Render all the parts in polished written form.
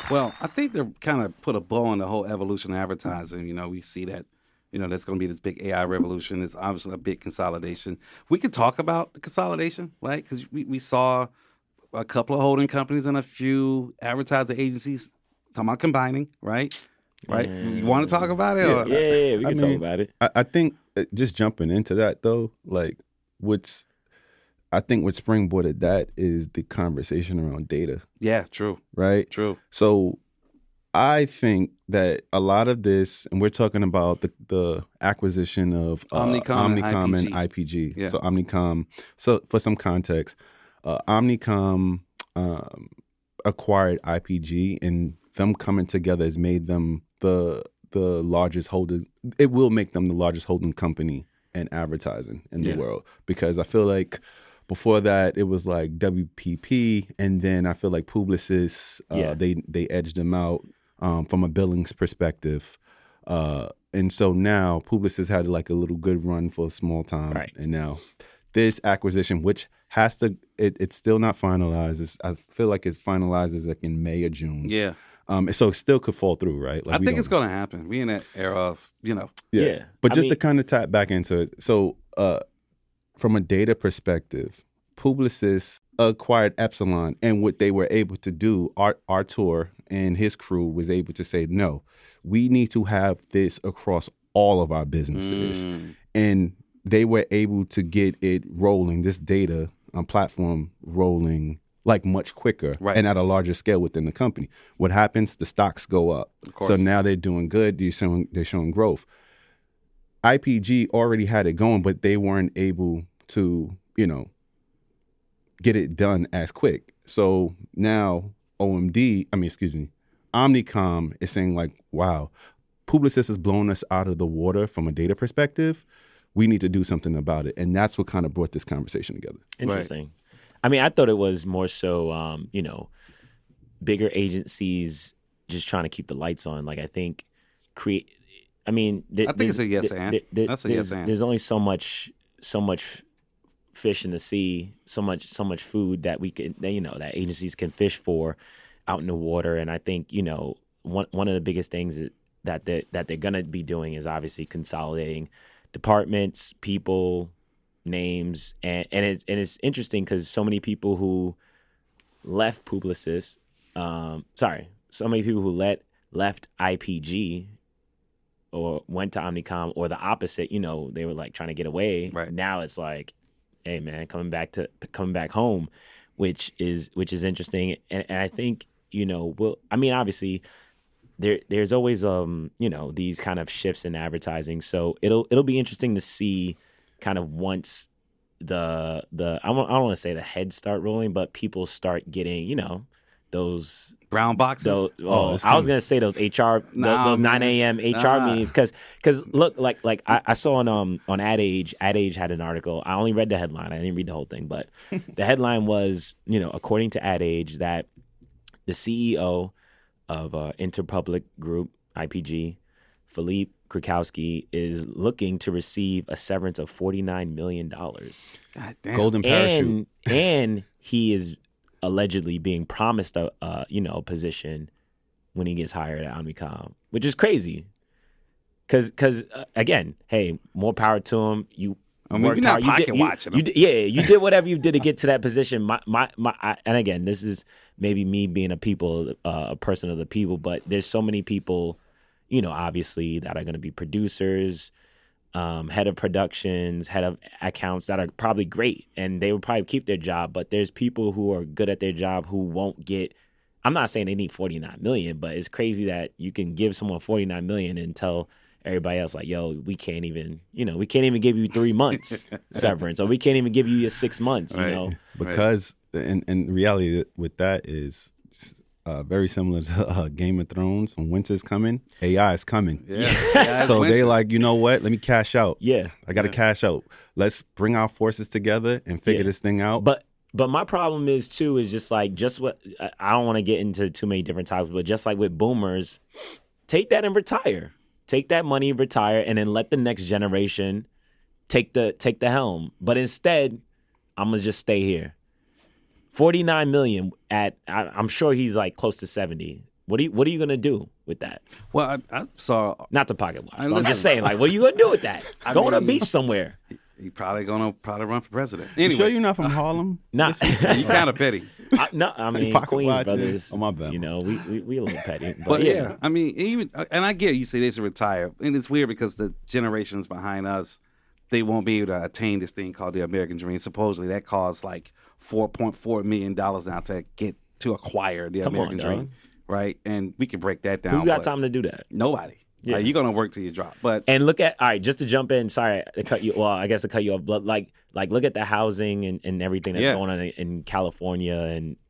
Well, I think they're kind of put a bow on the whole evolution of advertising. We see that, there's going to be this big AI revolution. It's obviously a big consolidation. We could talk about the consolidation, right? Because we saw a couple of holding companies and a few advertising agencies talking about combining, right? Right? You want to talk about it? Yeah, we can talk about it. I think just jumping into that though, like what springboarded that is the conversation around data. Yeah, true. Right? True. So I think that a lot of this, and we're talking about the acquisition of Omnicom and IPG. Yeah. So Omnicom, so for some context, Omnicom acquired IPG, and them coming together has made them the largest holders. It will make them the largest holding company in advertising in the world, because I feel like before that it was like WPP, and then I feel like Publicis they edged them out from a billings perspective, and so now Publicis had like a little good run for a small time, right. And now this acquisition, which has to, it's still not finalized. I feel like it finalizes like in May or June. Yeah. So it still could fall through, right? Like I think it's going to happen. We in that era of, Yeah. But to kind of tap back into it, so from a data perspective, Publicis acquired Epsilon, and what they were able to do, Artur and his crew was able to say, no, we need to have this across all of our businesses. And they were able to get it rolling, this data platform rolling like much quicker, right, and at a larger scale within the company. What happens? The stocks go up. So now they're doing good. They're showing growth. IPG already had it going, but they weren't able to, get it done as quick. So now Omnicom is saying like, wow, Publicis is blowing us out of the water from a data perspective. We need to do something about it. And that's what kind of brought this conversation together. Interesting. Right. I mean, I thought it was more so, bigger agencies just trying to keep the lights on. Like, I think I think it's a yes and. That's a yes and. There's only so much fish in the sea, so much food that we can, that agencies can fish for out in the water. And I think, one of the biggest things that they're gonna be doing is obviously consolidating departments, people, names, and it's interesting because so many people who left Publicis, so many people who left IPG or went to Omnicom, or the opposite, they were like trying to get away. Right. Now it's like, hey man, coming back home, which is interesting, and I think obviously there's always these kind of shifts in advertising, so it'll be interesting to see kind of once the I don't want to say the heads start rolling, but people start getting those brown boxes. I was gonna say those HR those 9 a.m. HR meetings because look like I saw on Ad Age had an article. I only read the headline. I didn't read the whole thing, but the headline was according to Ad Age that the CEO of Interpublic Group IPG, Philippe Krakowski, is looking to receive a severance of $49 million. God damn. Golden parachute. And he is allegedly being promised a position when he gets hired at Omnicom, which is crazy. Because again, hey, more power to him. You worked hard. You did whatever you did to get to that position. And again, this is maybe me being a person of the people, but there's so many people, obviously that are going to be producers, head of productions, head of accounts that are probably great, and they would probably keep their job. But there's people who are good at their job who won't get. I'm not saying they need $49 million, but it's crazy that you can give someone $49 million and tell everybody else like, yo, we can't even give you 3 months severance, or we can't even give you your 6 months, Because and reality with that is very similar to Game of Thrones. When winter's coming, AI is coming. Yeah. So they like, you know what? Let me cash out. Yeah. I got to cash out. Let's bring our forces together and figure this thing out. But But my problem is too is just what I don't want to get into too many different topics, but just like with boomers, take that and retire. Take that money, retire, and then let the next generation take the helm. But instead, I'm gonna just stay here. 49 million I'm sure he's like close to 70. What are you gonna do with that? Well, I saw. Not the pocket watch. I'm just saying, like, what are you gonna do with that? Go on a beach somewhere. He probably gonna run for president. You Anyway, sure you're not from Harlem? Nah. you kind of petty. I mean, Pocket Queens watch brothers. Oh, my bad. You know, we a little petty. But But yeah, I mean, even and I get you say they should retire, and it's weird because the generations behind us, they won't be able to attain this thing called the American Dream. Supposedly, that costs like $4.4 million now to acquire the Come on, American dog. Dream, right? And we can break that down. Who's got but time to do that? Nobody. Yeah. You're gonna work till you drop. But And look at, all right, just to jump in, sorry to cut you, well, I guess to cut you off, but like look at the housing and everything that's Yeah. going on in California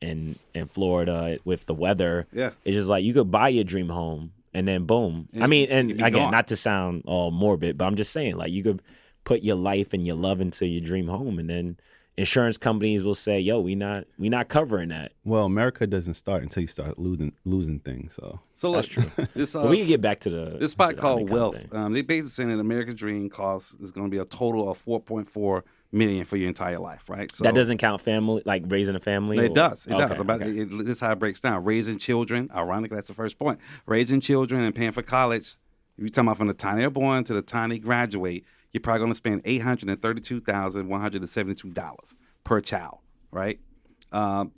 and Florida with the weather. Yeah. It's just like you could buy your dream home and then boom. I mean, and you'd be again, gone. not to sound all morbid, but I'm just saying, like, you could put your life and your love into your dream home, and then insurance companies will say, yo, we not covering that. Well, America doesn't start until you start losing things. So look, this But we can get back to this spot to the called Omnicom Wealth. thing. They basically saying that American Dream cost is going to be a total of $4.4 million for your entire life, right? So That doesn't count family, like raising a family? It does. It Okay, does. okay. This is how it breaks down. Raising children. Ironically, that's the first point. Raising children and paying for college. If you're talking about from the time they're born to the time they graduate, you're probably going to spend $832,172 per child, right?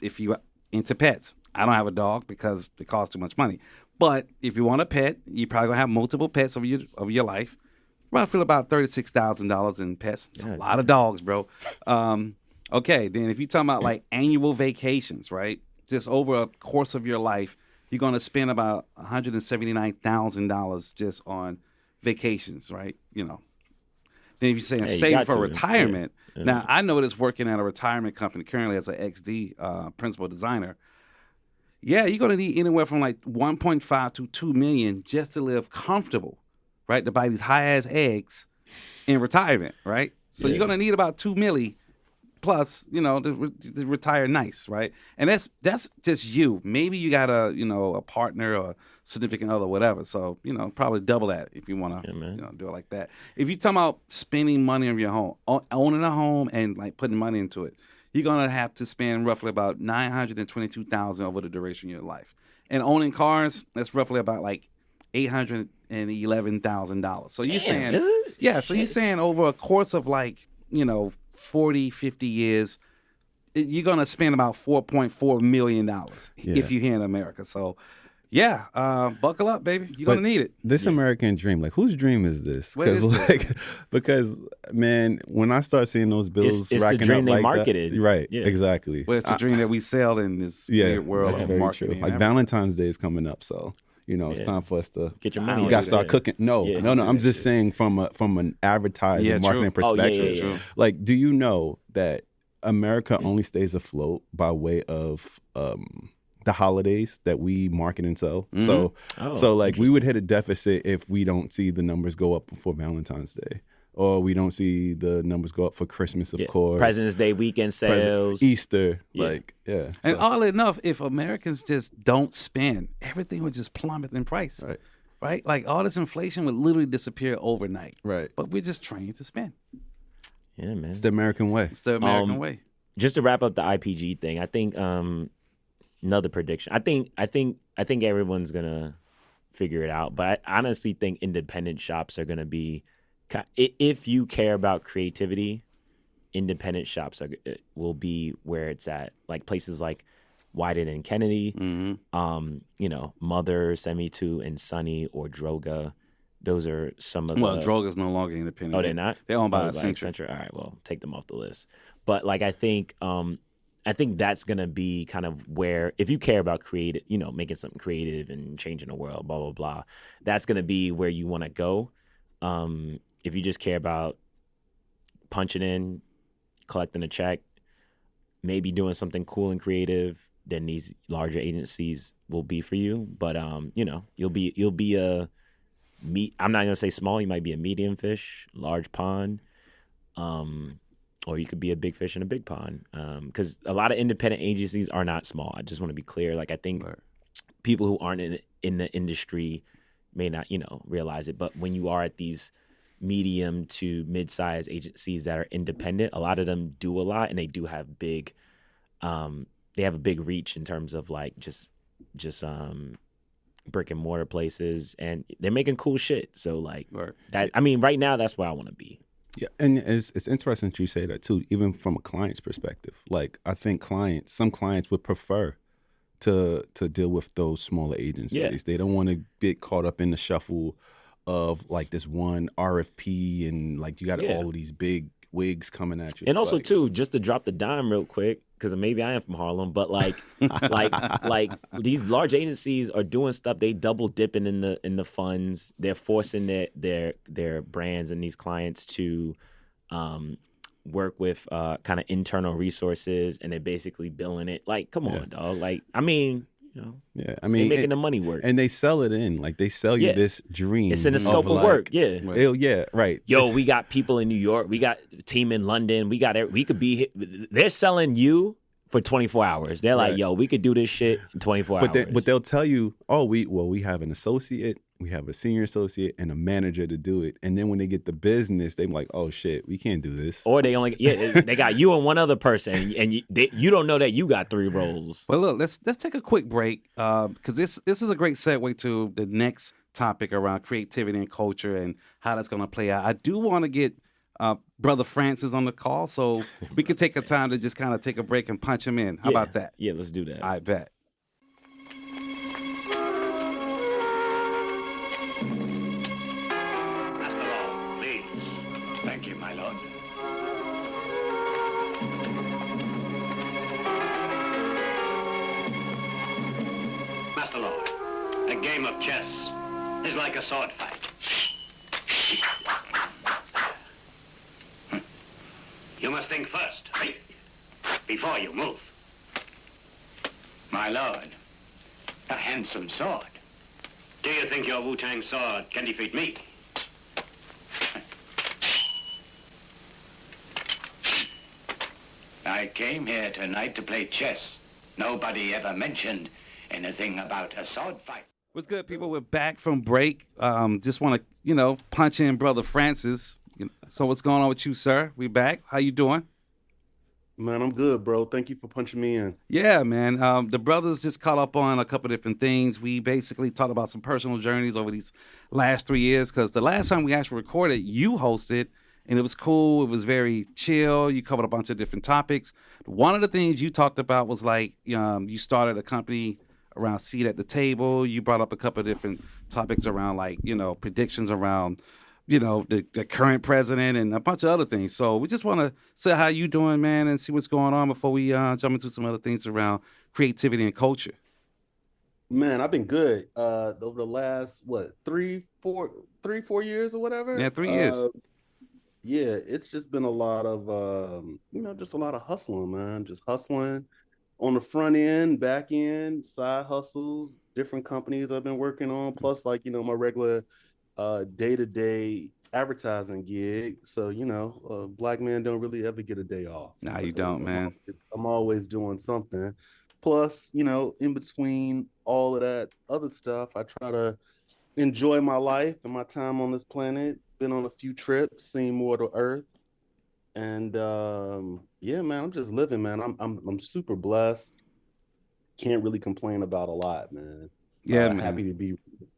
If you into pets, I don't have a dog because it costs too much money. But if you want a pet, you're probably gonna have multiple pets over your life. Roughly about $36,000 in pets. It's a lot of dogs, bro. Okay, then if you're talking about like annual vacations, right? Just over a course of your life, you're gonna spend about $179,000 just on vacations, right? You know. Then if you're saying Hey, you save got for to. retirement, Yeah. now I know this working at a retirement company currently as an XD principal designer. Yeah, you're gonna need anywhere from like 1.5 to 2 million just to live comfortable, right? To buy these high ass eggs in retirement, right? So Yeah. you're gonna need about 2 milli plus, you know, to retire nice, right? And that's just you. Maybe you got a partner or significant other, whatever. So, probably double that if you want to, Yeah, man. do it like that. If you're talking about spending money on your home, owning a home and like putting money into it, you're gonna have to spend roughly about $922,000 over the duration of your life. And owning cars, that's roughly about like $811,000. So you're saying, is it? yeah. So you're saying over a course of like 40, 50 years, you're gonna spend about $4.4 million if you're here in America. So, yeah, buckle up, baby. You're gonna need it. This American Dream, like, whose dream is this? What is Because man, when I start seeing those bills It's the racking dream up they like marketed. that, right? Yeah. Exactly. Well, it's a dream that we sell in this weird world that's of very marketing. true. and Like everything. Valentine's Day is coming up, so it's Yeah. time for us to Get your I money. don't We got to do start that. cooking. No. Yeah. I'm just saying from an advertising Yeah, marketing true. Oh, yeah, perspective. yeah, yeah. Like, do you know that America only stays afloat by way of the holidays that we market and sell? So, Oh, like, we would hit a deficit if we don't see the numbers go up for Valentine's Day, or we don't see the numbers go up for Christmas, of course, President's Day weekend sales. Easter, Yeah. yeah. And So- oddly enough, if Americans just don't spend, everything would just plummet in price. Right? Like all this inflation would literally disappear overnight. Right. But we're just trained to spend. Yeah, man. It's the American way. It's the American way. Just to wrap up the IPG thing, I think another prediction. I think everyone's gonna figure it out, but I honestly think independent shops are gonna be. If you care about creativity, independent shops will be where it's at. Like places like Wyden and Kennedy, Mother, Semi2, and Sunny or Droga. Those are some of the. Well, Droga's no longer independent. Oh, they're not? They're owned by Oh, Accenture. All right, well, take them off the list. But like I think that's gonna be kind of where if you care about creative, making something creative and changing the world, blah blah blah, that's gonna be where you want to go. If you just care about punching in, collecting a check, maybe doing something cool and creative, then these larger agencies will be for you. But you'll be a I'm not gonna say small. You might be a medium fish, large pond, or you could be a big fish in a big pond. Because a lot of independent agencies are not small. I just want to be clear. Like I think people who aren't in the industry may not, realize it. But when you are at these medium to mid-sized agencies that are independent, a lot of them do a lot, and they do have big, they have a big reach in terms of like just brick and mortar places, and they're making cool shit. So like that, I mean, right now that's where I want to be. Yeah, and it's interesting that you say that too, even from a client's perspective. Like I think some clients would prefer to deal with those smaller agencies. Yeah. They don't want to get caught up in the shuffle of like this one RFP and like you got all of these big wigs coming at you. And also too, just to drop the dime real quick, because maybe I am from Harlem, but like these large agencies are doing stuff. They double dipping in the funds. They're forcing their brands and these clients to work with kind of internal resources, and they're basically billing it. Like, come on, dog. Like, I mean, yeah, I mean, they're making the money work, and they sell it in. Like they sell you this dream. It's in the scope of work. Yeah, right. Yo, we got people in New York. We got a team in London. We could be. They're selling you for 24 hours. They're like, yo, we could do this shit in 24 hours. But they'll tell you, oh, we have an associate, we have a senior associate, and a manager to do it. And then when they get the business, they're like, oh shit, we can't do this. Or they only they got you and one other person, and you don't know that you got 3 roles. Well, look, let's take a quick break because this is a great segue to the next topic around creativity and culture and how that's going to play out. I do want to get Brother Francis on the call, so we can take a time to just kind of take a break and punch him in. How about that? Yeah, let's do that. I bet. Master Law, please. Thank you, my lord. Master Law, a game of chess is like a sword fight. You must think first, before you move. My lord, a handsome sword. Do you think your Wu-Tang sword can defeat me? I came here tonight to play chess. Nobody ever mentioned anything about a sword fight. What's good, people? We're back from break. Just want to, punch in Brother Francis. So what's going on with you, sir? We back. How you doing? Man, I'm good, bro. Thank you for punching me in. Yeah, man. The brothers just caught up on a couple different things. We basically talked about some personal journeys over these last 3 years because the last time we actually recorded, you hosted, and it was cool. It was very chill. You covered a bunch of different topics. One of the things you talked about was like you started a company around seat at the table. You brought up a couple of different topics around like, predictions around the current president and a bunch of other things. So we just want to say how you doing, man, and see what's going on before we jump into some other things around creativity and culture. Man, I've been good. Over the last, 3, 4 years or whatever? Yeah, 3 years. Yeah, it's just been a lot of, just a lot of hustling, man. Just hustling on the front end, back end, side hustles, different companies I've been working on, plus like, my regular day-to-day advertising gig. So, black men don't really ever get a day off. Nah, you don't, man. I'm always doing something. Plus, in between all of that other stuff, I try to enjoy my life and my time on this planet. Been on a few trips, seen more of the earth. And yeah, man, I'm just living, man. I'm super blessed. Can't really complain about a lot, man. Yeah, I'm man. happy to be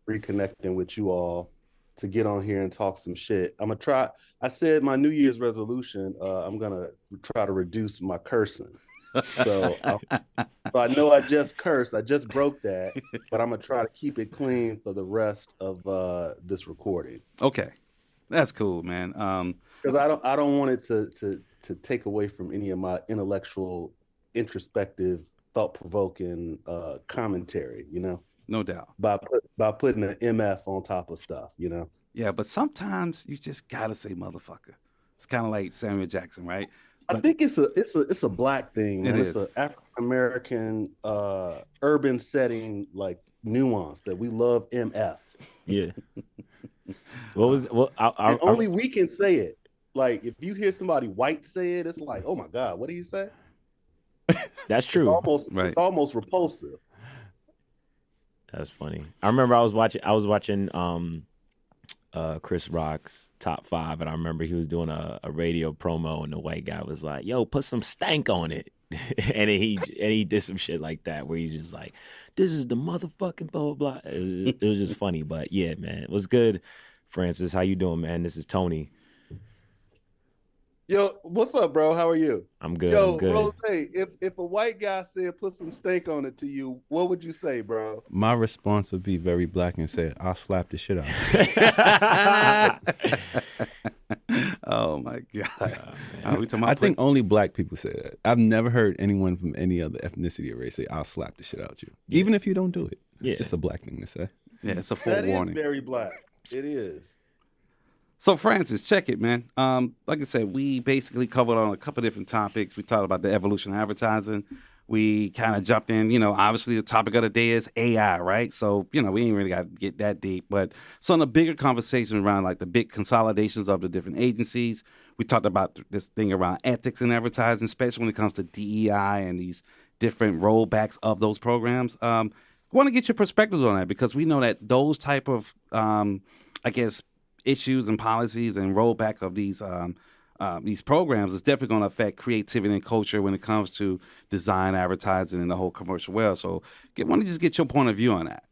reconnecting with you all to get on here and talk some shit. I'm gonna try. I said my New Year's resolution. I'm gonna try to reduce my cursing. So I know I just cursed. I just broke that, but I'm gonna try to keep it clean for the rest of this recording. Okay, that's cool, man. Because I don't want it to take away from any of my intellectual, introspective, thought-provoking commentary. No doubt. By putting an MF on top of stuff. Yeah, but sometimes you just gotta say motherfucker. It's kind of like Samuel Jackson, right? I think it's a black thing, man. It's is. an African American urban setting, like nuance that we love MF. Yeah. Only we can say it. Like if you hear somebody white say it, it's like, oh my God, what do you say? That's It's true. Right. it's almost repulsive. That's funny. I remember I was watching Chris Rock's Top 5, and I remember he was doing a radio promo, and the white guy was like, "Yo, put some stank on it," and he did some shit like that where he's just like, "This is the motherfucking blah blah blah." It was just funny, but yeah, man, it was good. Francis, how you doing, man? This is Tony. Yo, what's up, bro? How are you? I'm good. I'm Yo, good. Rose, if a white guy said put some steak on it to you, what would you say, bro? My response would be very black and say, "I'll slap the shit out of you." Oh my God. We talking I about think only black people say that. I've never heard anyone from any other ethnicity or race say, "I'll slap the shit out you," even if you don't do it. It's just a black thing to say. yeah, it's a full That warning. is very black. It is. So, Francis, check it, man. Like I said, we basically covered on a couple of different topics. We talked about the evolution of advertising. We kind of jumped in, obviously the topic of the day is AI, right? So, we ain't really got to get that deep. But some of the bigger conversations around like the big consolidations of the different agencies. We talked about this thing around ethics in advertising, especially when it comes to DEI and these different rollbacks of those programs. I want to get your perspectives on that because we know that those type of, issues and policies and rollback of these programs is definitely going to affect creativity and culture when it comes to design, advertising, and the whole commercial world. So, I want to just get your point of view on that.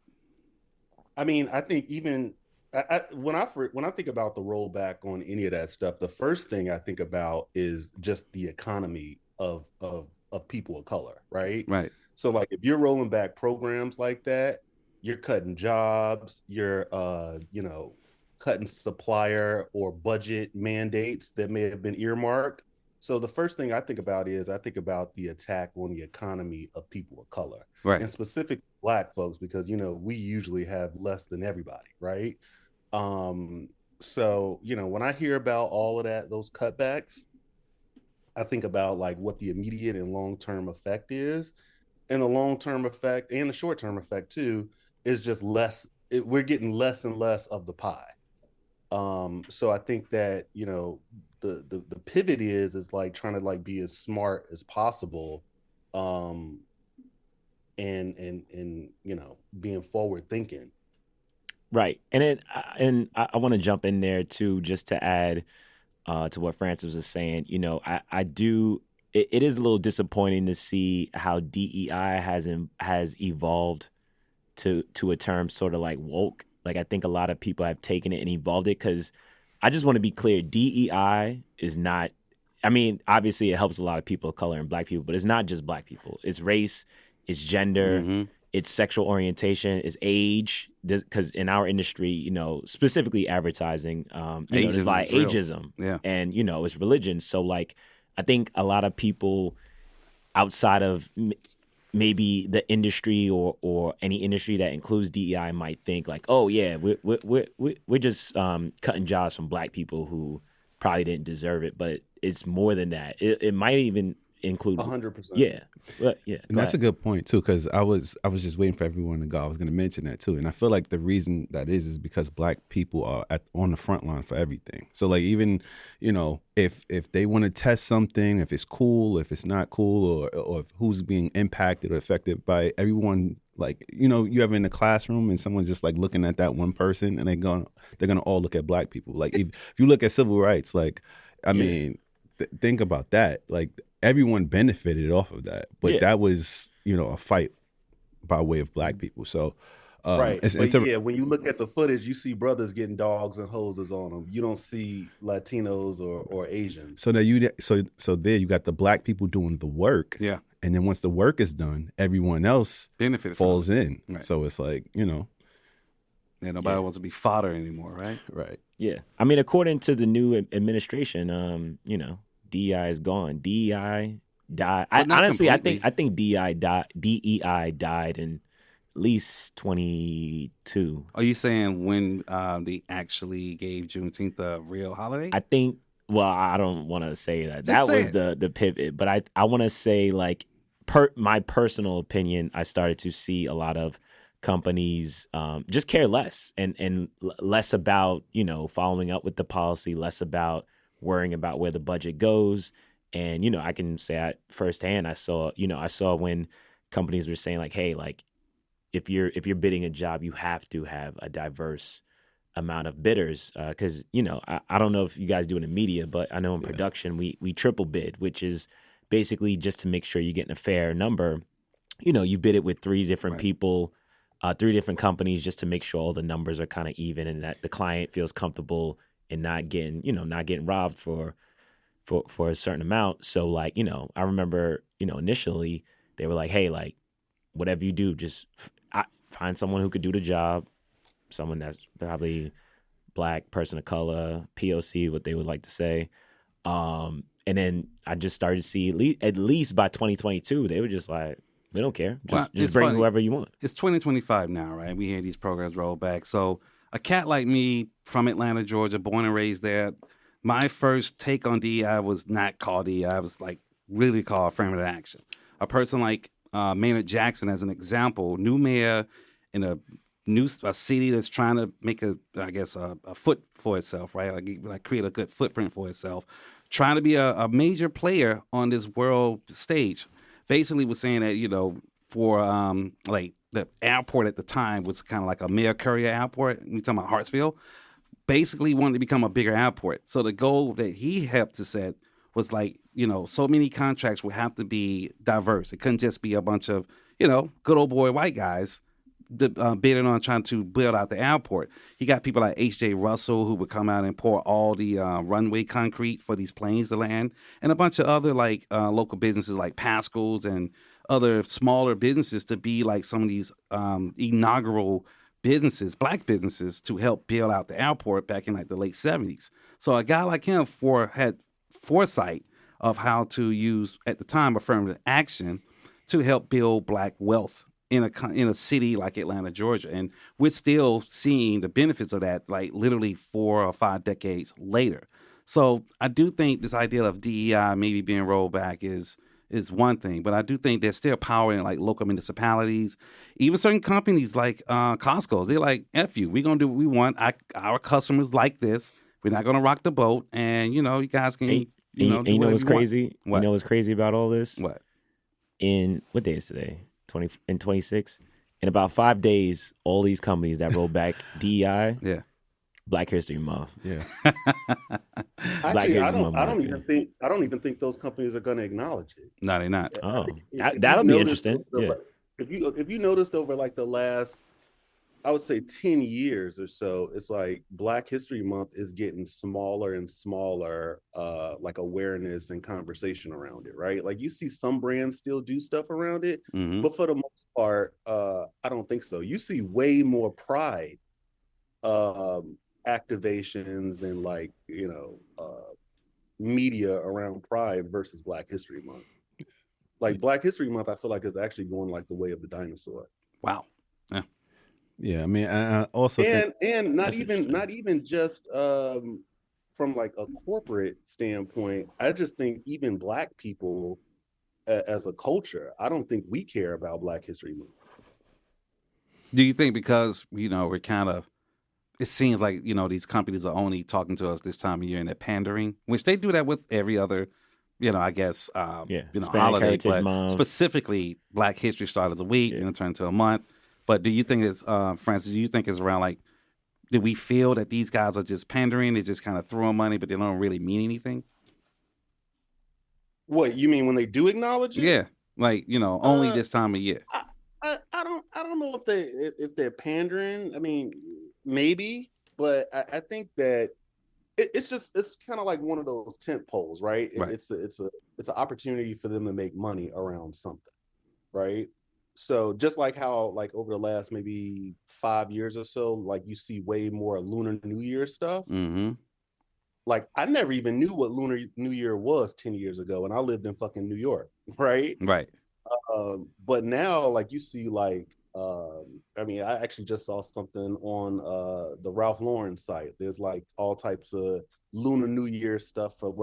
I mean, I think even when I think about the rollback on any of that stuff, the first thing I think about is just the economy of people of color, right? Right. So, like, if you're rolling back programs like that, you're cutting jobs, you're cutting supplier or budget mandates that may have been earmarked. So the first thing I think about is I think about the attack on the economy of people of color, Right. and specifically Black folks, because we usually have less than everybody, right? So when I hear about all of those cutbacks, I think about like what the immediate and long-term effect is, and the long-term effect and the short-term effect too is just less. We're getting less and less of the pie. So I think that the pivot is like trying to like be as smart as possible, and being forward thinking. Right, and I want to jump in there too, just to add to what Francis was saying. I do. It is a little disappointing to see how DEI has evolved to a term sort of like woke. Like I think a lot of people have taken it and evolved it because I just want to be clear. DEI is not. I mean, obviously it helps a lot of people of color and Black people, but it's not just Black people. It's race, it's gender, it's sexual orientation, it's age. Because in our industry, specifically advertising, there's like ageism, and it's religion. So like, I think a lot of people outside of maybe the industry or any industry that includes DEI might think like, oh yeah, we're just cutting jobs from Black people who probably didn't deserve it, but it's more than that. It might even include 100%. Yeah, but yeah, and that's a good point too, because I was just waiting for everyone to go. I was going to mention that too, and I feel like the reason that is because Black people are on the front line for everything. So like even if they want to test something, if it's cool, if it's not cool, or if who's being impacted or affected by everyone. Like you ever in the classroom and someone's just like looking at that one person and they're gonna all look at Black people. Like if you look at civil rights, like I mean, think about that. Like everyone benefited off of that, but that was a fight by way of Black people. So right, when you look at the footage, you see brothers getting dogs and hoses on them. You don't see Latinos or Asians. So so there you got the Black people doing the work. Yeah. And then once the work is done, everyone else falls in. Right. So it's like, nobody wants to be fodder anymore, right? Right. Yeah. I mean, according to the new administration, DEI is gone. DEI died. Honestly, I think DEI died in at least 22. Are you saying when they actually gave Juneteenth a real holiday? I think. Well, I don't want to say that. That was the pivot, but I want to say like my personal opinion. I started to see a lot of companies just care less and less about following up with the policy, less about worrying about where the budget goes. And, I can say firsthand, I saw when companies were saying like, hey, like if you're bidding a job, you have to have a diverse amount of bidders. Cause I don't know if you guys do it in media, but I know in production, we triple bid, which is basically just to make sure you're getting a fair number. You bid it with 3 different people, 3 different companies, just to make sure all the numbers are kind of even and that the client feels comfortable in not getting robbed for a certain amount. So like, I remember, initially they were like, hey, like whatever you do, just find someone who could do the job, someone that's probably Black, person of color, POC, what they would like to say. And then I just started to see at least by 2022, they were just like, we don't care. Just bring whoever you want. It's 2025 now, right? We hear these programs roll back. So a cat like me from Atlanta, Georgia, born and raised there, my first take on DEI was not called DEI. It was like really called affirmative action. A person like Maynard Jackson, as an example, new mayor in a city that's trying to make a foot for itself, right? Like create a good footprint for itself, trying to be a major player on this world stage. Basically was saying that, for like the airport at the time was kind of like a Mayor Courier airport. We talking about Hartsfield. Basically wanted to become a bigger airport. So the goal that he helped to set was like, so many contracts would have to be diverse. It couldn't just be a bunch of, good old boy white guys bidding on trying to build out the airport. He got people like H.J. Russell who would come out and pour all the runway concrete for these planes to land, and a bunch of other like local businesses like Pascal's and other smaller businesses to be like some of these inaugural businesses, Black businesses, to help build out the airport back in like the late 70s. So a guy like him had foresight of how to use, at the time, affirmative action to help build Black wealth in a city like Atlanta, Georgia. And we're still seeing the benefits of that, like literally 4 or 5 decades later. So I do think this idea of DEI maybe being rolled back is one thing, but I do think there's still power in like local municipalities, even certain companies like Costco. They're like, F you, we're going to do what we want. Our customers like this. We're not going to rock the boat. And, you guys can, do what's crazy? What? You know what's crazy about all this? What? What day is today? 26. In about 5 days, all these companies that roll back DEI, Black History Month. Yeah. Actually, I don't even think those companies are going to acknowledge it. No, they're not. Oh, that'll be interesting. If you noticed over like the last, I would say 10 years or so, it's like Black History Month is getting smaller and smaller, like awareness and conversation around it, right? Like you see some brands still do stuff around it, but for the most part, I don't think so. You see way more pride activations and like, media around pride versus Black History Month. Like Black History Month, I feel like is actually going like the way of the dinosaur. Wow. Yeah. Yeah, I mean, I also and not even just from like a corporate standpoint. I just think even Black people as a culture, I don't think we care about Black History Month. Do you think because we're kind of, it seems like these companies are only talking to us this time of year and they're pandering, which they do that with every other, I guess, holiday, but Month. Specifically Black History started as a week and it turned to a month. But do you think it's, Francis, do you think it's around like, do we feel that these guys are just pandering? They just kind of throwing money, but they don't really mean anything? What, you mean when they do acknowledge it? Yeah. Like, only this time of year. I don't know if they're pandering. I mean, maybe, but I think that it's kind of like one of those tent poles, right? Right. It's an opportunity for them to make money around something, right? So just like how like over the last maybe 5 years or so, like you see way more Lunar New Year stuff. Mm-hmm. Like I never even knew what Lunar New Year was 10 years ago, and I lived in fucking New York, right? Right. But now, like you see, like I mean, I actually just saw something on the Ralph Lauren site. There's like all types of Lunar New Year stuff for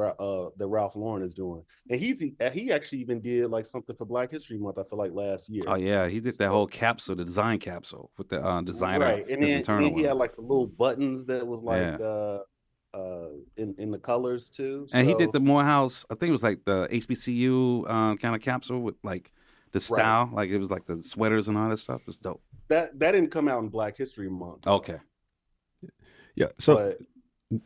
that Ralph Lauren is doing, and he actually even did like something for Black History Month. I feel like last year. Oh yeah, he did that whole capsule, the design capsule with the designer. Right, and then he had like the little buttons that was like in the colors too. And he So, did the Morehouse. I think it was like the HBCU kind of capsule with like the right. style, like it was like the sweaters and all that stuff. It's dope. That didn't come out in Black History Month. Though. Okay. Yeah. So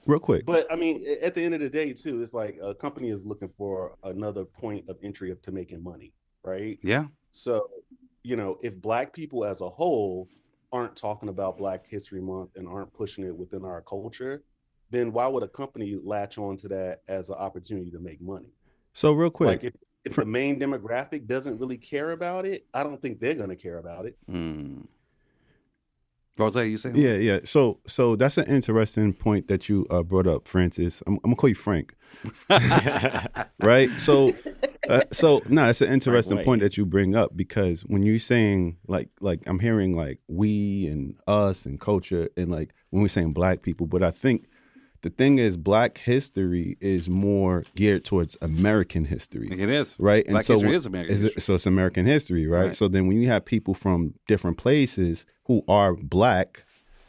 real quick. But I mean, at the end of the day, too, it's like a company is looking for another point of entry to making money, right? Yeah. So, if Black people as a whole aren't talking about Black History Month and aren't pushing it within our culture, then why would a company latch on to that as an opportunity to make money? So real quick, Like if the main demographic doesn't really care about it, I don't think they're going to care about it. Rose, you saying? Yeah. So that's an interesting point that you brought up, Francis. I'm gonna call you Frank, right? So no, it's an interesting point that you bring up, because when you're saying like I'm hearing like we and us and culture, and like when we're saying Black people, but I think the thing is, Black history is more geared towards American history. It is, right? Black history is American history. So it's American history, right? So then when you have people from different places who are Black,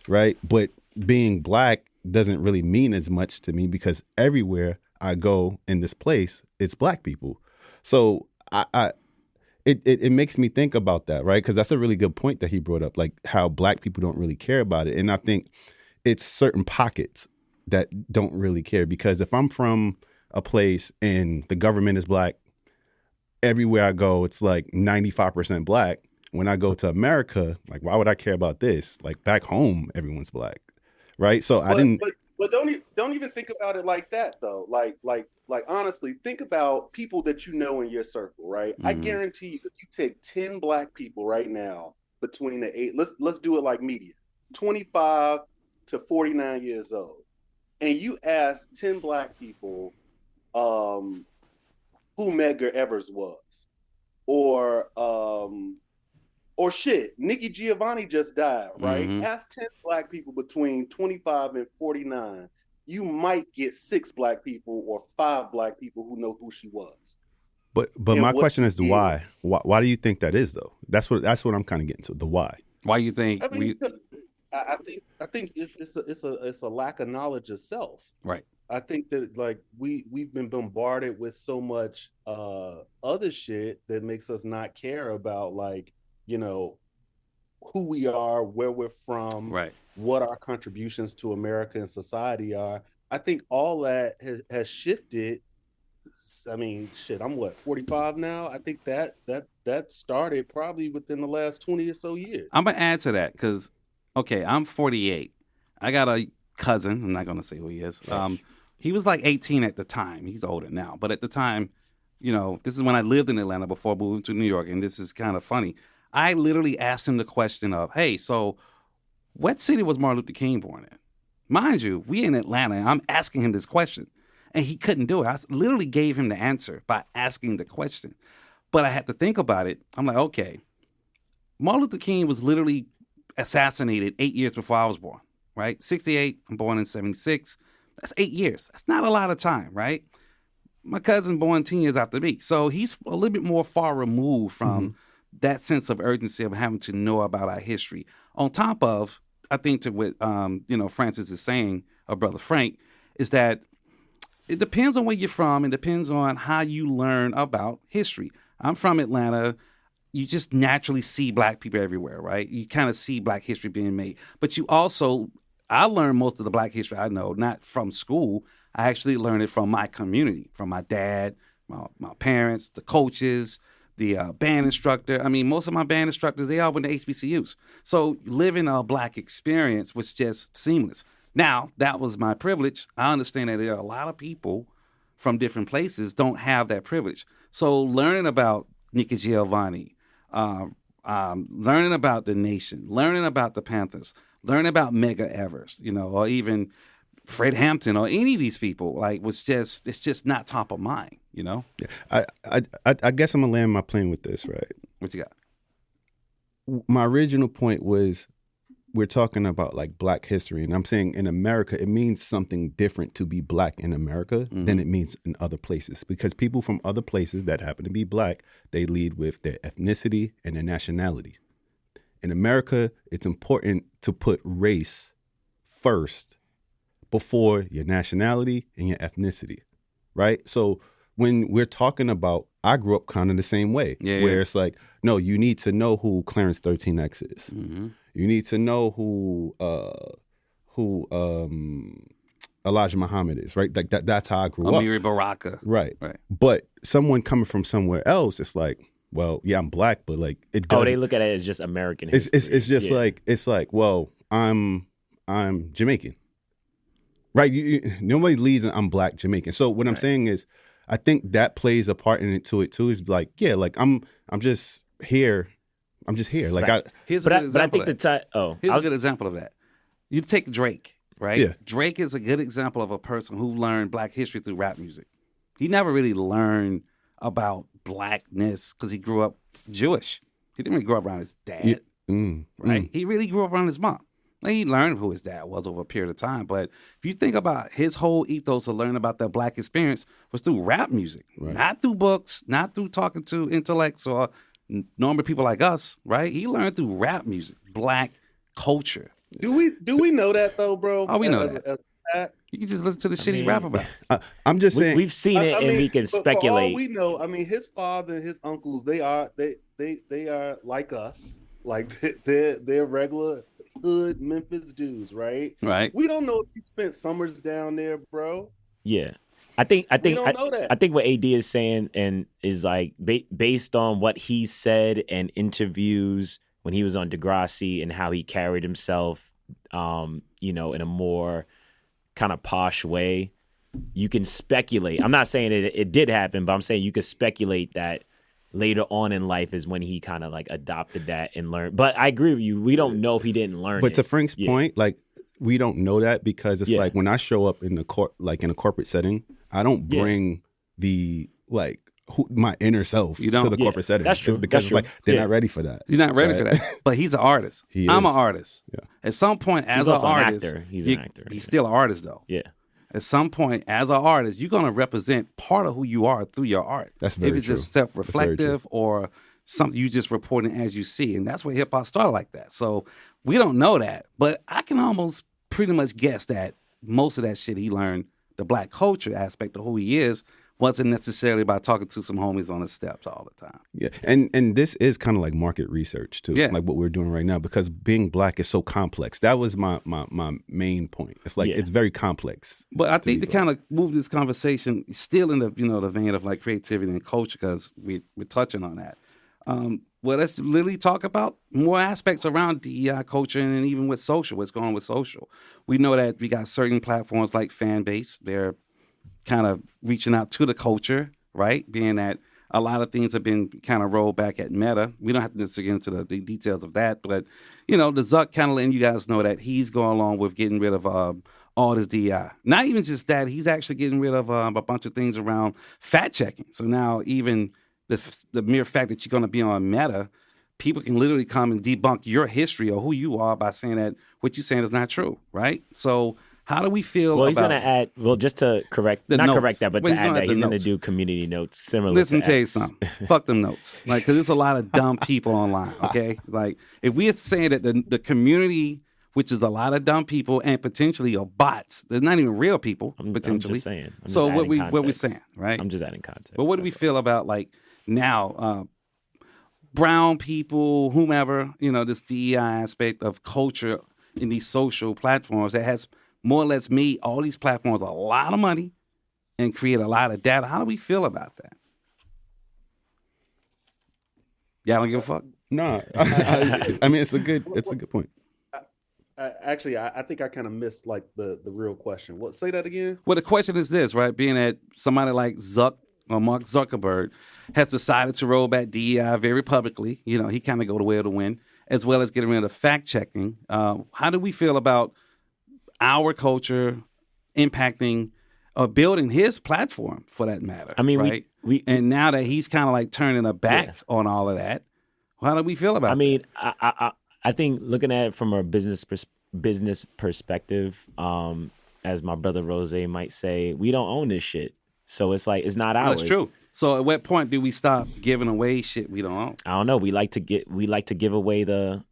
right? But being Black doesn't really mean as much to me, because everywhere I go in this place, it's Black people. So it makes me think about that, right? Because that's a really good point that he brought up, like how Black people don't really care about it. And I think it's certain pockets that don't really care, because if I'm from a place and the government is Black, everywhere I go, it's like 95% Black. When I go to America, like, why would I care about this? Like back home, everyone's Black, right? So But don't even think about it like that though. Like honestly, think about people that you know in your circle, right? I guarantee you, if you take 10 Black people right now between the eight, let's do it like median, 25 to 49 years old, and you ask 10 Black people who Medgar Evers was, or shit, Nikki Giovanni just died, right? Ask 10 Black people between 25 and 49, you might get 6 Black people or 5 Black people who know who she was. But my question is the why. Why do you think that is though? That's what I'm kind of getting to. The why. Why you think I think it's a lack of knowledge of self. Right. I think that like we've been bombarded with so much other shit that makes us not care about like, who we are, where we're from, right, what our contributions to America and society are. I think all that has shifted. I mean, shit, I'm 45 now. I think that started probably within the last 20 or so years. I'm gonna add to that because, okay, I'm 48. I got a cousin. I'm not gonna say who he is. He was like 18 at the time. He's older now, but at the time, this is when I lived in Atlanta before moving to New York, and this is kind of funny. I literally asked him the question of, hey, so what city was Martin Luther King born in? Mind you, we in Atlanta, and I'm asking him this question, and he couldn't do it. I literally gave him the answer by asking the question. But I had to think about it. I'm like, okay, Martin Luther King was literally assassinated 8 years before I was born, right? 68, I'm born in 76. That's 8 years. That's not a lot of time, right? My cousin born 10 years after me. So he's a little bit more far removed from that sense of urgency of having to know about our history. On top of, I think to what Francis is saying, or Brother Frank, is that it depends on where you're from. It depends on how you learn about history. I'm from Atlanta. You just naturally see Black people everywhere, right? You kind of see Black history being made. But you also, I learned most of the Black history I know, not from school. I actually learned it from my community, from my dad, my parents, the coaches, the band instructor. I mean, most of my band instructors, they all went to HBCUs. So living a Black experience was just seamless. Now, that was my privilege. I understand that there are a lot of people from different places don't have that privilege. So learning about Nikki Giovanni, learning about the Nation, learning about the Panthers, learning about Medgar Evers, or even Fred Hampton or any of these people, like, it's just not top of mind, Yeah. I guess I'm gonna land my plane with this, right? What you got? My original point was, we're talking about like Black history, and I'm saying in America, it means something different to be Black in America than it means in other places, because people from other places that happen to be Black, they lead with their ethnicity and their nationality. In America, it's important to put race first before your nationality and your ethnicity, right? So when we're talking about, I grew up kind of the same way, where it's like, no, you need to know who Clarence 13X is. Mm-hmm. You need to know who Elijah Muhammad is, right? Like that's how I grew up. Amiri Baraka. Right. Right. But someone coming from somewhere else, it's like, well, yeah, I'm black, but like it doesn't. Oh, they look at it as just American history. It's just like, it's like, well, I'm Jamaican. Right? Nobody leads and I'm black Jamaican. So what I'm saying is, I think that plays a part into it too. Is like, yeah, like I'm just here. I'm just here. Like Right. Here's a good example. Here's a good example of that. You take Drake, right? Yeah. Drake is a good example of a person who learned black history through rap music. He never really learned about blackness because he grew up Jewish. He didn't really grow up around his dad, right? He really grew up around his mom. Like, he learned who his dad was over a period of time. But if you think about his whole ethos of learning about that black experience was through rap music, not through books, not through talking to intellects or normal people like us, right? He learned through rap music, black culture. Do we know that though, bro? Oh, we know that. You can just listen to the shit he rap about. I'm just saying, we've seen it, and we can but for speculate. all we know, I mean, his father and his uncles, they are like us, like they're regular hood Memphis dudes, right? Right. We don't know if he spent summers down there, bro. Yeah. I think don't know that. I think what AD is saying and is like based on what he said in interviews when he was on Degrassi and how he carried himself, in a more kind of posh way. You can speculate. I'm not saying it did happen, but I'm saying you could speculate that later on in life is when he kind of like adopted that and learned. But I agree with you. We don't know if he didn't learn. But it. to Frank's point, like, we don't know that because it's like when I show up in in a corporate setting, I don't bring the my inner self to the corporate setting. That's true. It's because That's it's like true. they're not ready for that. You're not ready for that. But he's an artist. He I'm is. an artist. Yeah. At some point, as He's an also an artist, actor. He's an actor. He's still an artist, though. Yeah. At some point, as an artist, you're going to represent part of who you are through your art. That's very If it's true. just self-reflective or something you just reporting as you see. And that's where hip-hop started like that. So we don't know that. But I can almost pretty much guess that most of that shit he learned, the black culture aspect of who he is, wasn't necessarily by talking to some homies on the steps all the time. Yeah, and this is kind of like market research too, like what we're doing right now, because being black is so complex. That was my main point. It's like it's very complex. But I think to kind of move this conversation still in the the vein of like creativity and culture, because we're touching on that. Well, let's literally talk about more aspects around DEI culture and even with social. What's going on with social? We know that we got certain platforms like Fanbase. They're kind of reaching out to the culture, right? Being that a lot of things have been kind of rolled back at Meta. We don't have to necessarily get into the details of that, but the Zuck kind of letting you guys know that he's going along with getting rid of all this DI. Not even just that, he's actually getting rid of a bunch of things around fact checking. So now even the mere fact that you're going to be on Meta, people can literally come and debunk your history or who you are by saying that what you're saying is not true, right? So how do we feel Well, about... he's going to add... Well, just to correct... The not notes. correct that, but Well, to add that, he's going to notes. do community notes similar Listen, to tell you X. something. Fuck them notes. Like, because there's a lot of dumb people online, okay? Like, if we're saying that the community, which is a lot of dumb people and potentially are bots, they're not even real people, potentially. I'm just saying. I'm just so what adding we context. saying, right? I'm just adding context. But what do we feel about, like, now... brown people, whomever, this DEI aspect of culture in these social platforms that has more or less made all these platforms a lot of money and create a lot of data. How do we feel about that? Y'all don't give a fuck? No, I mean it's a good point. I think I kind of missed like the real question. What? Say that again. Well, the question is this, right? Being that somebody like Mark Zuckerberg has decided to roll back DEI very publicly. He kind of go the way of the wind, as well as getting rid of fact checking. How do we feel about our culture impacting or building his platform, for that matter? I mean, right? And now that he's kind of like turning a back on all of that, how do we feel about? I mean, I think looking at it from a business perspective, as my brother Rose might say, we don't own this shit. So it's like it's not ours. That's true. So at what point do we stop giving away shit we don't own? I don't know. We like to give away the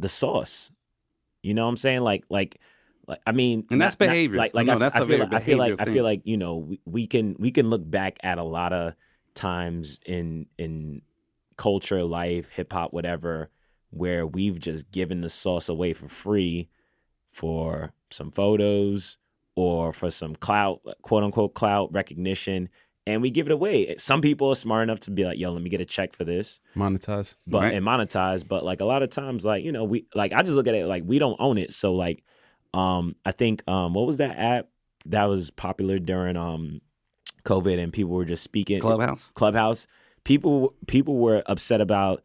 sauce. You know what I'm saying? Like Like, I mean, And that's behavior. No, that's a very I feel behavioral like thing. you know, we can look back at a lot of times in culture, life, hip hop, whatever, where we've just given the sauce away for free for some photos or for some clout, quote unquote clout recognition, and we give it away. Some people are smart enough to be like, "Yo, let me get a check for this." Monetize. But Right. and monetize, but like a lot of times, like, you know, we like, I just look at it like we don't own it. So like, I think what was that app that was popular during COVID and people were just speaking? Clubhouse. People were upset about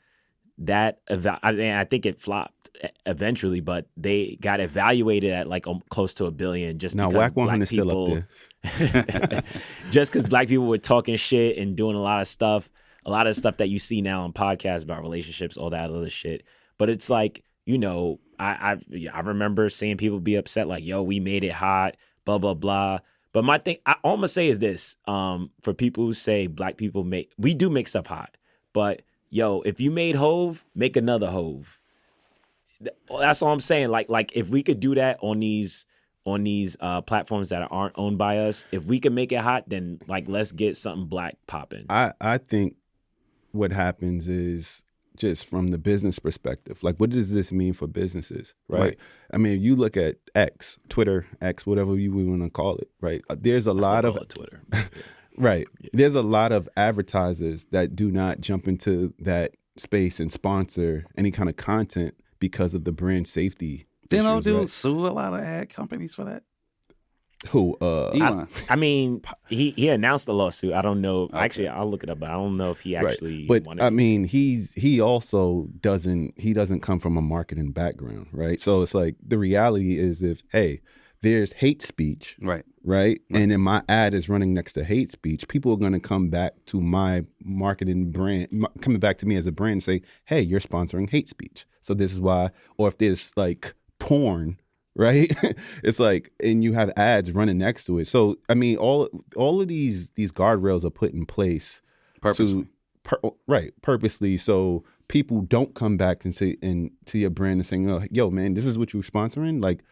that. I mean, I think it flopped eventually, but they got evaluated at like close to $1 billion just Now, because Whack 100 black still people, up there. just because black people were talking shit and doing a lot of stuff that you see now on podcasts about relationships, all that other shit. But it's like, you know, I remember seeing people be upset like, yo, we made it hot, blah, blah, blah. But my thing, all I'm gonna say is this, for people who say black people we do make stuff hot. But yo, if you made Hove, make another Hove. That's all I'm saying. Like if we could do that on these platforms that aren't owned by us, if we can make it hot, then like let's get something black popping. I think what happens is just from the business perspective, like what does this mean for businesses, right? I mean, if you look at X, Twitter, X, whatever we want to call it, right? There's a lot of Twitter. right. There's a lot of advertisers that do not jump into that space and sponsor any kind of content because of the brand safety. Then no issues, dude right? sue a lot of ad companies for that. Who? Elon. I mean, he announced the lawsuit. I don't know. Okay. Actually, I'll look it up, but I don't know if he actually. Right. But wanted I mean, he also doesn't come from a marketing background, right? So it's like the reality is if there's hate speech, right, and then my ad is running next to hate speech, people are going to come back to my marketing brand, coming back to me as a brand, and say, hey, you're sponsoring hate speech, so this is why. Or if there's like porn. Right, it's like, and you have ads running next to it. So I mean, all of these guardrails are put in place Purposely. Purposely, so people don't come back and say to your brand and saying, "Oh, yo, man, this is what you're sponsoring." Like,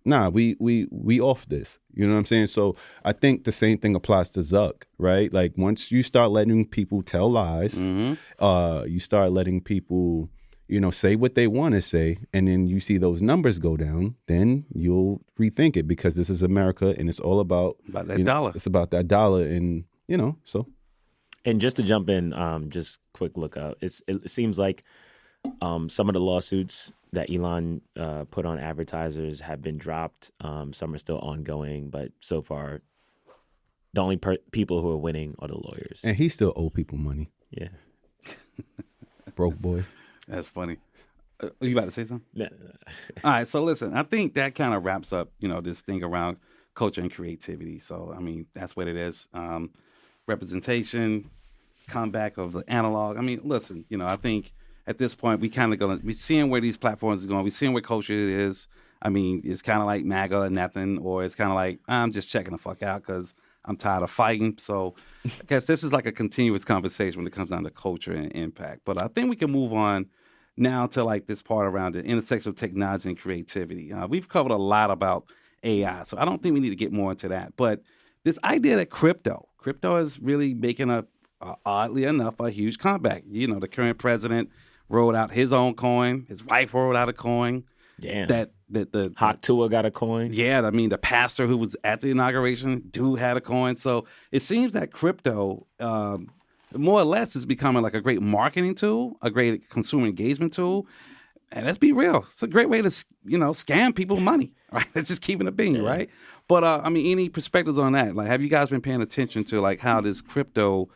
nah, we off this. You know what I'm saying? So I think the same thing applies to Zuck, right? Like once you start letting people tell lies, you start letting people, you know, say what they want to say, and then you see those numbers go down, then you'll rethink it, because this is America and it's all about that dollar. It's about that dollar, and you know, so. And just to jump in, just quick look up. It seems like some of the lawsuits that Elon put on advertisers have been dropped. Some are still ongoing, but so far, the only people who are winning are the lawyers. And he still owe people money. Yeah. Broke boy. That's funny. You about to say something? No. All right. So listen, I think that kind of wraps up, you know, this thing around culture and creativity. So, I mean, that's what it is. Representation, comeback of the analog. I mean, listen, you know, I think at this point we kind of we're seeing where these platforms are going. We're seeing where culture is. I mean, it's kind of like MAGA or nothing, or it's kind of like, I'm just checking the fuck out because I'm tired of fighting. So I guess this is like a continuous conversation when it comes down to culture and impact. But I think we can move on now to like this part around the intersection of technology and creativity. We've covered a lot about AI, so I don't think we need to get more into that. But this idea that crypto is really making oddly enough, a huge comeback. You know, the current president rolled out his own coin. His wife rolled out a coin. Damn. That the Hawk Tua got a coin. Yeah, I mean, the pastor who was at the inauguration, dude had a coin. So it seems that crypto, more or less, is becoming like a great marketing tool, a great consumer engagement tool. And let's be real, it's a great way to, you know, scam people money, right? It's just keeping it being, right? But I mean, any perspectives on that? Like, have you guys been paying attention to like how this crypto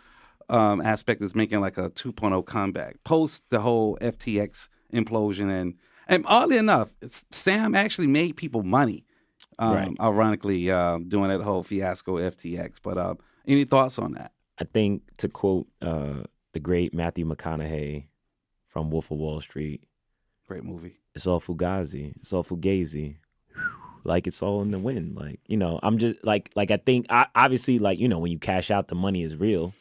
aspect is making like a 2.0 comeback post the whole FTX implosion? And oddly enough, Sam actually made people money, ironically, doing that whole fiasco FTX. But any thoughts on that? I think, to quote the great Matthew McConaughey from Wolf of Wall Street, great movie. It's all fugazi. It's all fugazi. Like it's all in the wind. Like, you know, I'm just like I think obviously, like, you know, when you cash out, the money is real.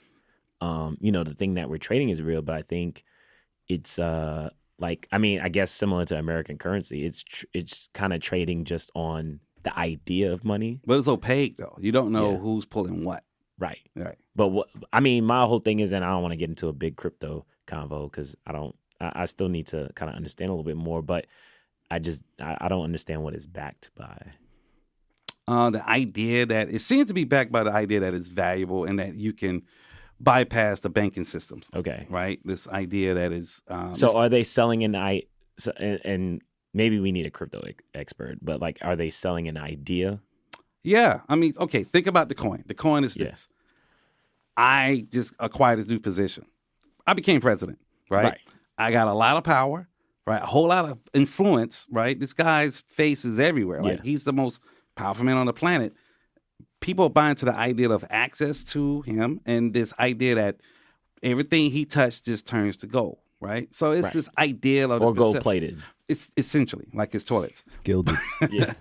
You know, the thing that we're trading is real, but I think it's like, I mean, I guess similar to American currency, it's kind of trading just on the idea of money. But it's opaque though. You don't know Yeah. who's pulling what. Right. Right. But my whole thing is, and I don't want to get into a big crypto convo because I still need to kind of understand a little bit more, but I don't understand what it's backed by. The idea that it seems to be backed by the idea that it's valuable and that you can bypass the banking systems. Okay. Right. This idea that is. So are they selling and maybe we need a crypto expert, but like, are they selling an idea? Yeah. I mean, okay, think about the coin. The coin is this. I just acquired this new position. I became president, right? I got a lot of power, right? A whole lot of influence, right? This guy's face is everywhere. Like he's the most powerful man on the planet. People buy into the idea of access to him and this idea that everything he touched just turns to gold, right? So it's this idea of or gold plated. It's essentially like his toilets. It's gilded. Yeah.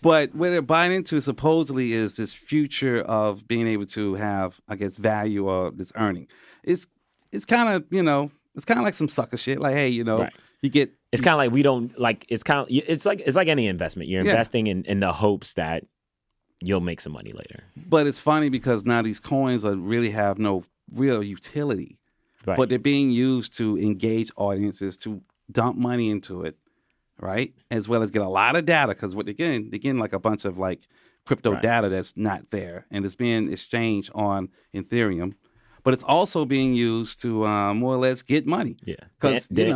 But what they're buying into supposedly is this future of being able to have, I guess, value or this earning. It's kind of, it's kind of like some sucker shit. Like, hey, you get. It's kind of like we don't like. It's kind of it's like any investment. You're investing in the hopes that you'll make some money later. But it's funny because now these coins really have no real utility, but they're being used to engage audiences, to dump money into it, right? As well as get a lot of data because what they're getting like a bunch of like crypto data that's not there, and it's being exchanged on Ethereum. But it's also being used to more or less get money. Yeah. Because, did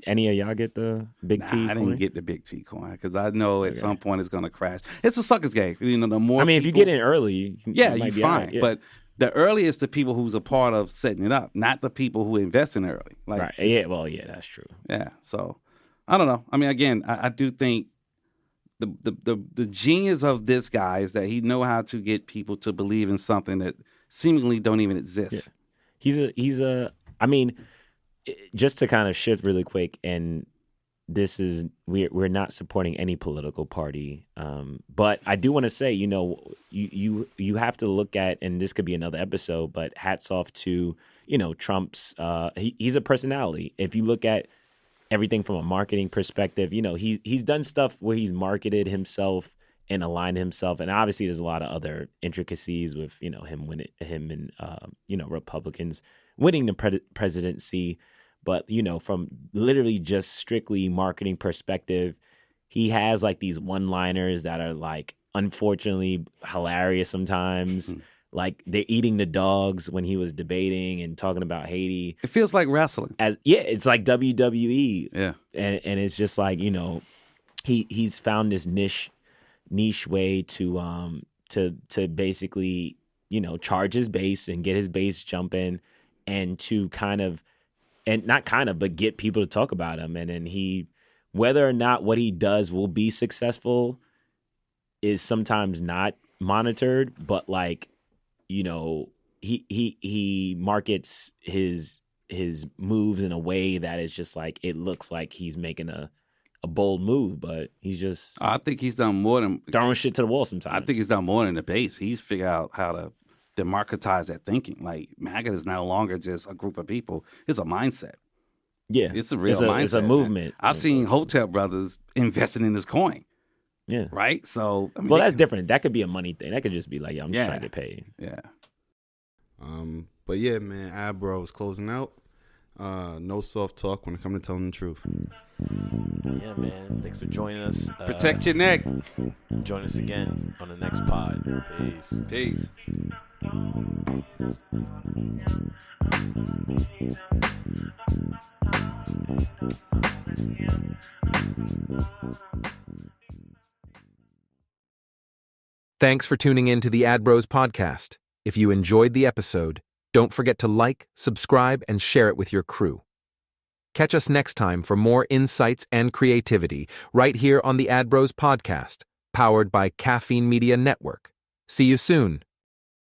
any of y'all get the Big T coin? I didn't get the Big T coin because I know at some point it's going to crash. It's a sucker's game. The more if you get in early, you're fine. Right. But the earliest the people who's a part of setting it up, not the people who invest in early. Like, that's true. Yeah. So, I don't know. I mean, again, I do think the genius of this guy is that he know how to get people to believe in something that seemingly don't even exist. Yeah. I mean, just to kind of shift really quick, and this is we're not supporting any political party, but I do want to say, you have to look at, and this could be another episode, but hats off to Trump's. He's a personality. If you look at everything from a marketing perspective, he's done stuff where he's marketed himself and aligned himself, and obviously there's a lot of other intricacies with him and Republicans winning the presidency. But from literally just strictly marketing perspective, he has like these one-liners that are like unfortunately hilarious sometimes. Like they're eating the dogs when he was debating and talking about Haiti. It feels like wrestling. It's like WWE. Yeah, and it's just like he's found this niche way to basically charge his base and get his base jumping, and to but get people to talk about him. And then whether or not what he does will be successful is sometimes not monitored, but like he markets his moves in a way that is just like, it looks like he's making a bold move, but he's just. I think he's done more than throwing shit to the wall sometimes. I think he's done more than the base. He's figured out how to democratize that thinking. Like MAGA is no longer just a group of people; it's a mindset. Yeah, it's a real mindset. It's a movement. I've seen hotel brothers investing in this coin. Yeah. Right. So that's different. That could be a money thing. That could just be like, I'm just trying to get paid. Yeah. But yeah, man, Abro is closing out. No soft talk when it comes to telling the truth. Yeah, man. Thanks for joining us. Protect your neck. Join us again on the next pod. Peace. Thanks for tuning in to the Ad Bros podcast. If you enjoyed the episode, don't forget to like, subscribe, and share it with your crew. Catch us next time for more insights and creativity right here on the Ad Bros podcast, powered by Caffeine Media Network. See you soon.